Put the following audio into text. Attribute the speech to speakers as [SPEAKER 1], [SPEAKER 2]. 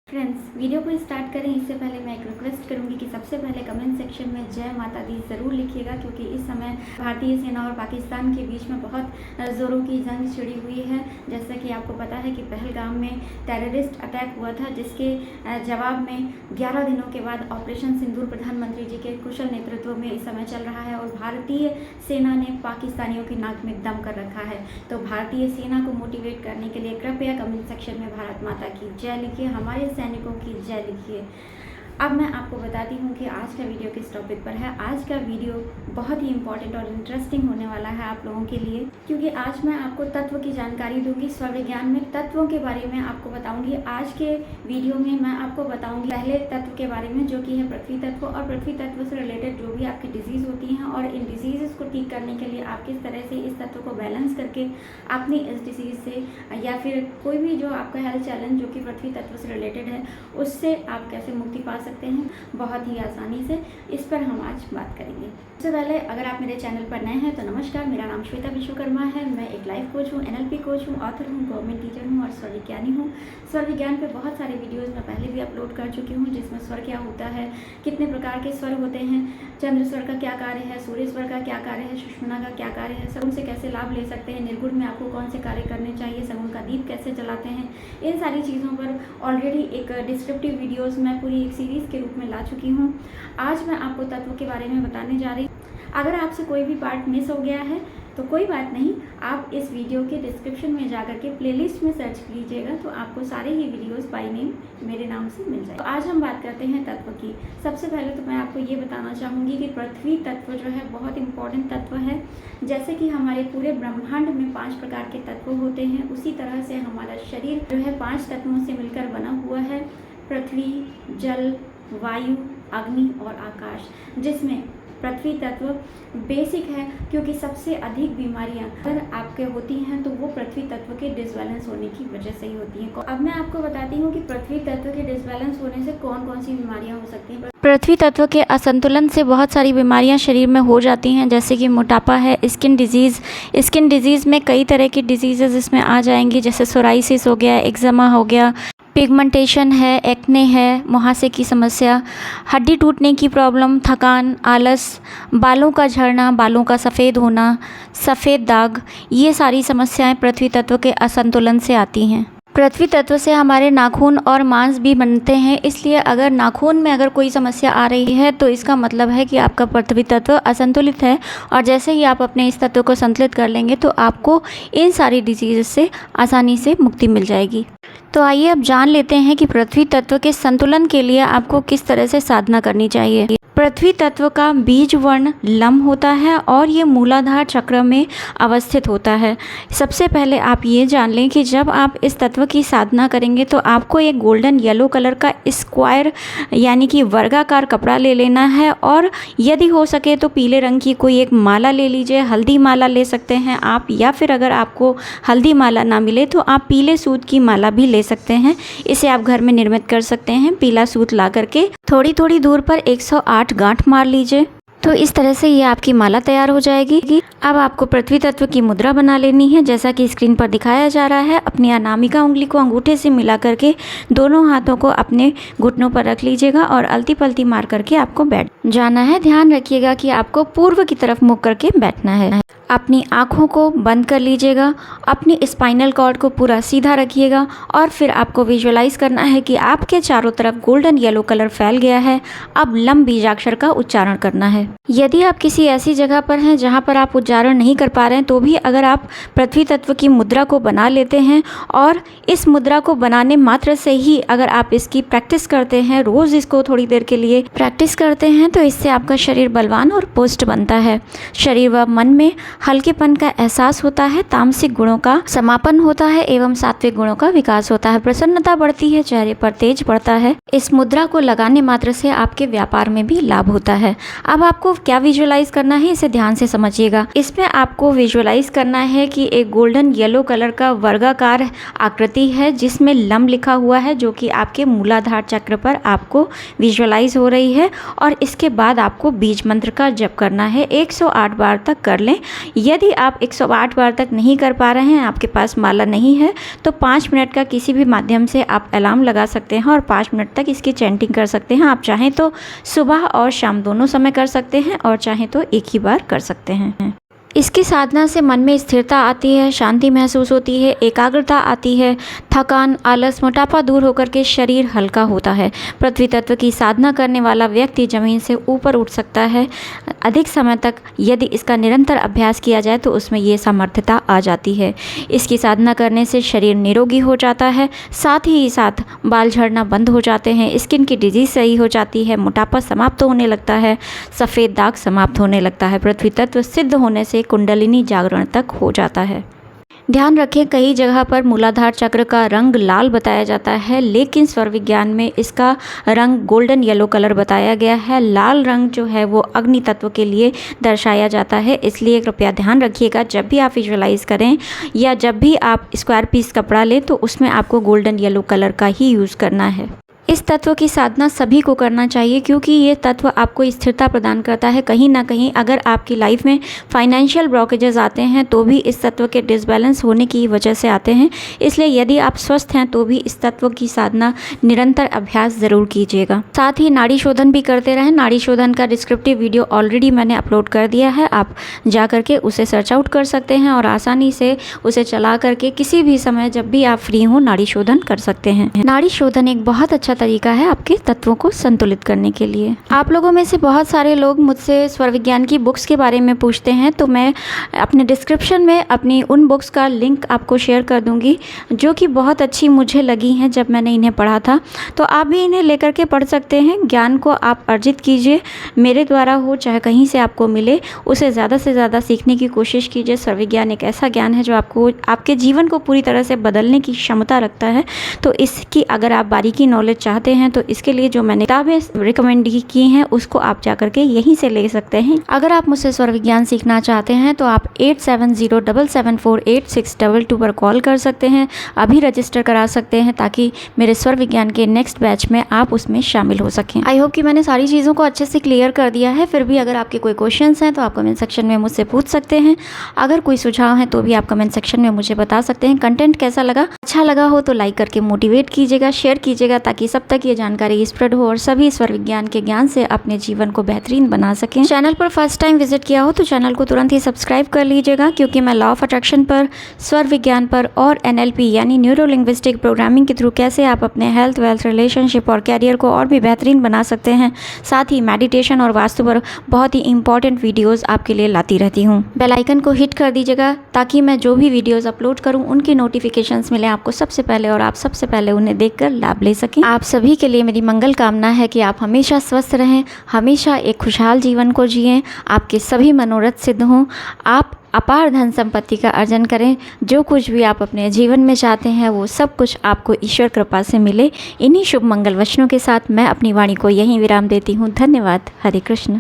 [SPEAKER 1] Friends, video को start करें इससे पहले मैं एक रिक्वेस्ट करूंगी कि सबसे पहले कमेंट सेक्शन में जय माता दी ज़रूर लिखिएगा, क्योंकि इस समय भारतीय सेना और पाकिस्तान के बीच में बहुत ज़ोरों की जंग छिड़ी हुई है। जैसा कि आपको पता है कि पहलगाम में टेररिस्ट अटैक हुआ था, जिसके जवाब में 11 दिनों के बाद ऑपरेशन सिंदूर प्रधानमंत्री जी के कुशल नेतृत्व में इस समय चल रहा है और भारतीय सेना ने पाकिस्तानियों की नाक में दम कर रखा है। तो भारतीय सेना को मोटिवेट करने के लिए कृपया कमेंट सेक्शन में भारत माता की जय लिखिए, हमारे सैनिकों की जय लिखिए। अब मैं आपको बताती हूँ कि आज का वीडियो किस टॉपिक पर है। आज का वीडियो बहुत ही इंपॉर्टेंट और इंटरेस्टिंग होने वाला है आप लोगों के लिए, क्योंकि आज मैं आपको तत्व की जानकारी दूंगी। स्वविज्ञान में तत्वों के बारे में आपको बताऊंगी। आज के वीडियो में मैं आपको बताऊंगी पहले तत्व के बारे में, जो कि है पृथ्वी तत्व, और पृथ्वी तत्व से रिलेटेड जो भी आपकी डिजीज़ होती हैं और इन डिजीज़ को ठीक करने के लिए आप किस तरह से इस तत्व को बैलेंस करके अपनी इस डिजीज़ से या फिर कोई भी जो आपका हेल्थ चैलेंज जो कि पृथ्वी तत्व से रिलेटेड है उससे आप कैसे मुक्ति पा सकते हैं बहुत ही आसानी से। इस पर हम आज बात करेंगे। सबसे पहले अगर आप मेरे चैनल पर नए हैं तो नमस्कार, मेरा नाम श्वेता विश्वकर्मा है। मैं एक लाइफ कोच हूँ, NLP कोच हूँ, ऑथर हूँ, गवर्नमेंट टीचर हूँ और स्वविज्ञानी हूँ। स्वविज्ञान पे बहुत सारे वीडियोज़ मैं पहले भी अपलोड कर चुकी हूँ, जिसमें स्वर क्या होता है, कितने प्रकार के स्वर होते हैं, चंद्र स्वर का क्या कार्य है, सूर्य स्वर का क्या कार्य है, सुषुम्ना का क्या कार्य है, सगुन से कैसे लाभ ले सकते हैं, निर्गुण में आपको कौन से कार्य करने चाहिए, सगुन का दीप कैसे जलाते हैं, इन सारी चीज़ों पर ऑलरेडी एक डिस्क्रिप्टिव वीडियोज़ मैं पूरी एक सीरीज़ के रूप में ला चुकी हूँ। आज मैं आपको तत्व के बारे में बताने जा रही हूँ। अगर आपसे कोई भी पार्ट मिस हो गया है तो कोई बात नहीं, आप इस वीडियो के डिस्क्रिप्शन में जाकर के प्लेलिस्ट में सर्च कीजिएगा तो आपको सारे ही वीडियोस बाय नेम मेरे नाम से मिल जाए। तो आज हम बात करते हैं तत्व की। सबसे पहले तो मैं आपको ये बताना चाहूँगी कि पृथ्वी तत्व जो है बहुत इंपॉर्टेंट तत्व है। जैसे कि हमारे पूरे ब्रह्मांड में 5 प्रकार के तत्व होते हैं, उसी तरह से हमारा शरीर जो है 5 तत्वों से मिलकर बना हुआ है। पृथ्वी, जल, वायु, अग्नि और आकाश, जिसमें पृथ्वी तत्व बेसिक है, क्योंकि सबसे अधिक बीमारियां अगर आपके होती हैं तो वो पृथ्वी तत्व के डिसबैलेंस होने की वजह से ही होती हैं। अब मैं आपको बताती हूँ कि पृथ्वी तत्व के डिसबैलेंस होने से कौन कौन सी बीमारियां हो सकती हैं।
[SPEAKER 2] पृथ्वी तत्व के असंतुलन से बहुत सारी बीमारियां शरीर में हो जाती हैं, जैसे कि मोटापा है, स्किन डिजीज़। स्किन डिजीज़ में कई तरह की डिजीज़ेस इसमें आ जाएंगी, जैसे सोराइसिस हो गया, एक्जिमा हो गया, पिगमेंटेशन है, एक्ने है, मुहासे की समस्या, हड्डी टूटने की प्रॉब्लम, थकान, आलस, बालों का झड़ना, बालों का सफ़ेद होना, सफ़ेद दाग, ये सारी समस्याएं पृथ्वी तत्व के असंतुलन से आती हैं। पृथ्वी तत्व से हमारे नाखून और मांस भी बनते हैं, इसलिए अगर नाखून में अगर कोई समस्या आ रही है तो इसका मतलब है कि आपका पृथ्वी तत्व असंतुलित है। और जैसे ही आप अपने इस तत्व को संतुलित कर लेंगे तो आपको इन सारी डिजीज़ से आसानी से मुक्ति मिल जाएगी। तो आइए अब जान लेते हैं कि पृथ्वी तत्व के संतुलन के लिए आपको किस तरह से साधना करनी चाहिए। पृथ्वी तत्व का बीज वर्ण लम होता है और ये मूलाधार चक्र में अवस्थित होता है। सबसे पहले आप ये जान लें कि जब आप इस तत्व की साधना करेंगे तो आपको एक गोल्डन येलो कलर का स्क्वायर यानी कि वर्गाकार कपड़ा ले लेना है, और यदि हो सके तो पीले रंग की कोई एक माला ले लीजिए। हल्दी माला ले सकते हैं आप, या फिर अगर आपको हल्दी माला ना मिले तो आप पीले सूत की माला भी ले सकते हैं। इसे आप घर में निर्मित कर सकते हैं। पीला सूत ला करके थोड़ी थोड़ी दूर पर 108 गांठ मार लीजिए, तो इस तरह से ये आपकी माला तैयार हो जाएगी। अब आपको पृथ्वी तत्व की मुद्रा बना लेनी है, जैसा कि स्क्रीन पर दिखाया जा रहा है। अपनी अनामिका उंगली को अंगूठे से मिला करके दोनों हाथों को अपने घुटनों पर रख लीजिएगा और अलती पलती मार करके आपको बैठ जाना है। ध्यान रखिएगा कि आपको पूर्व की तरफ मुख करके बैठना है। अपनी आँखों को बंद कर लीजिएगा, अपनी स्पाइनल कॉर्ड को पूरा सीधा रखिएगा और फिर आपको विजुअलाइज करना है कि आपके चारों तरफ गोल्डन येलो कलर फैल गया है। अब लम बीजाक्षर का उच्चारण करना है। यदि आप किसी ऐसी जगह पर हैं जहां पर आप उच्चारण नहीं कर पा रहे हैं, तो भी अगर आप पृथ्वी तत्व की मुद्रा को बना लेते हैं और इस मुद्रा को बनाने मात्र से ही अगर आप इसकी प्रैक्टिस करते हैं, रोज़ इसको थोड़ी देर के लिए प्रैक्टिस करते हैं, तो इससे आपका शरीर बलवान और पुष्ट बनता है। शरीर व मन में हल्केपन का एहसास होता है, तामसिक गुणों का समापन होता है एवं सात्विक गुणों का विकास होता है। प्रसन्नता बढ़ती है, चेहरे पर तेज बढ़ता है। इस मुद्रा को लगाने मात्र से आपके व्यापार में भी लाभ होता है। अब आपको क्या विजुअलाइज करना है, इसे ध्यान से समझिएगा। इसमें आपको विजुअलाइज करना है कि एक गोल्डन येलो कलर का वर्गाकार आकृति है जिसमें लम लिखा हुआ है, जो कि आपके मूलाधार चक्र पर आपको विजुअलाइज हो रही है। और इसके बाद आपको बीज मंत्र का जप करना है। 108 बार तक कर लें। यदि आप 108 बार तक नहीं कर पा रहे हैं, आपके पास माला नहीं है, तो 5 मिनट का किसी भी माध्यम से आप अलार्म लगा सकते हैं और 5 मिनट तक इसकी चैंटिंग कर सकते हैं। आप चाहें तो सुबह और शाम दोनों समय कर सकते हैं और चाहें तो एक ही बार कर सकते हैं। इसकी साधना से मन में स्थिरता आती है, शांति महसूस होती है, एकाग्रता आती है, थकान, आलस, मोटापा दूर होकर के शरीर हल्का होता है। पृथ्वी तत्व की साधना करने वाला व्यक्ति ज़मीन से ऊपर उठ सकता है अधिक समय तक। यदि इसका निरंतर अभ्यास किया जाए तो उसमें ये सामर्थ्यता आ जाती है। इसकी साधना करने से शरीर निरोगी हो जाता है, साथ ही साथ बाल झड़ना बंद हो जाते हैं, स्किन की डिजीज़ सही हो जाती है, मोटापा समाप्त होने लगता है, सफ़ेद दाग समाप्त होने लगता है। पृथ्वी तत्व सिद्ध होने से कुंडलिनी जागरण तक हो जाता है। ध्यान रखें, कई जगह पर मूलाधार चक्र का रंग लाल बताया जाता है, लेकिन स्वर विज्ञान में इसका रंग गोल्डन येलो कलर बताया गया है। लाल रंग जो है वो अग्नि तत्व के लिए दर्शाया जाता है, इसलिए कृपया ध्यान रखिएगा जब भी आप विजुअलाइज करें या जब भी आप स्क्वायर पीस कपड़ा लें तो उसमें आपको गोल्डन येलो कलर का ही यूज़ करना है। इस तत्व की साधना सभी को करना चाहिए क्योंकि ये तत्व आपको स्थिरता प्रदान करता है। कहीं ना कहीं अगर आपकी लाइफ में फाइनेंशियल ब्लॉकेजेस आते हैं तो भी इस तत्व के डिसबैलेंस होने की वजह से आते हैं, इसलिए यदि आप स्वस्थ हैं तो भी इस तत्व की साधना निरंतर अभ्यास ज़रूर कीजिएगा। साथ ही नाड़ी शोधन भी करते रहें। नाड़ी शोधन का डिस्क्रिप्टिव वीडियो ऑलरेडी मैंने अपलोड कर दिया है, आप जा करके उसे सर्च आउट कर सकते हैं और आसानी से उसे चला करके किसी भी समय जब भी आप फ्री हों नाड़ी शोधन कर सकते हैं। नाड़ी शोधन एक बहुत अच्छा तरीका है आपके तत्वों को संतुलित करने के लिए। आप लोगों में से बहुत सारे लोग मुझसे स्वर विज्ञान की बुक्स के बारे में पूछते हैं, तो मैं अपने डिस्क्रिप्शन में अपनी उन बुक्स का लिंक आपको शेयर कर दूंगी जो कि बहुत अच्छी मुझे लगी हैं जब मैंने इन्हें पढ़ा था। तो आप भी इन्हें लेकर के पढ़ सकते हैं। ज्ञान को आप अर्जित कीजिए, मेरे द्वारा हो चाहे कहीं से आपको मिले, उसे ज़्यादा से ज़्यादा सीखने की कोशिश कीजिए। स्वर विज्ञान एक ऐसा ज्ञान है जो आपको आपके जीवन को पूरी तरह से बदलने की क्षमता रखता है। तो इसकी अगर आप बारीकी नॉलेज चाहते हैं तो इसके लिए जो मैंने किताबें रिकमेंड की हैं उसको आप जाकर के यहीं से ले सकते हैं। अगर आप मुझसे स्वर विज्ञान सीखना चाहते हैं तो आप 8707748622 पर कॉल कर सकते हैं, अभी रजिस्टर करा सकते हैं ताकि मेरे स्वर विज्ञान के नेक्स्ट बैच में आप उसमें शामिल हो सकें। आई होप कि मैंने सारी चीज़ों को अच्छे से क्लियर कर दिया है। फिर भी अगर आपके कोई क्वेश्चंस हैं तो आप कमेंट सेक्शन में मुझसे पूछ सकते हैं। अगर कोई सुझाव है तो भी आप कमेंट सेक्शन में मुझे बता सकते हैं। कंटेंट कैसा लगा, अच्छा लगा हो तो लाइक करके मोटिवेट कीजिएगा, शेयर कीजिएगा ताकि सब तक ये जानकारी स्प्रेड हो और सभी स्वर विज्ञान के ज्ञान से अपने जीवन को बेहतरीन बना सकें। चैनल पर फर्स्ट टाइम विजिट किया हो तो चैनल को तुरंत ही सब्सक्राइब कर लीजिएगा क्योंकि मैं लॉ ऑफ अट्रैक्शन पर, स्वर विज्ञान पर और NLP यानी न्यूरो लिंग्विस्टिक प्रोग्रामिंग के थ्रू कैसे आप अपने हेल्थ, वेल्थ, रिलेशनशिप और कैरियर को और भी बेहतरीन बना सकते हैं, साथ ही मेडिटेशन और वास्तु पर बहुत ही इंपॉर्टेंट वीडियोज़ आपके लिए लाती रहती हूँ। बेल आइकन को हिट कर दीजिएगा ताकि मैं जो भी वीडियोज़ अपलोड करूँ उनकी नोटिफिकेशंस मिले आपको सबसे पहले और आप सबसे पहले उन्हें देखकर लाभ ले सकें। आप सभी के लिए मेरी मंगल कामना है कि आप हमेशा स्वस्थ रहें, हमेशा एक खुशहाल जीवन को जिएं, आपके सभी मनोरथ सिद्ध हों, आप अपार धन संपत्ति का अर्जन करें, जो कुछ भी आप अपने जीवन में चाहते हैं वो सब कुछ आपको ईश्वर कृपा से मिले। इन्हीं शुभ मंगल वचनों के साथ मैं अपनी वाणी को यहीं विराम देती हूँ। धन्यवाद। हरे कृष्ण।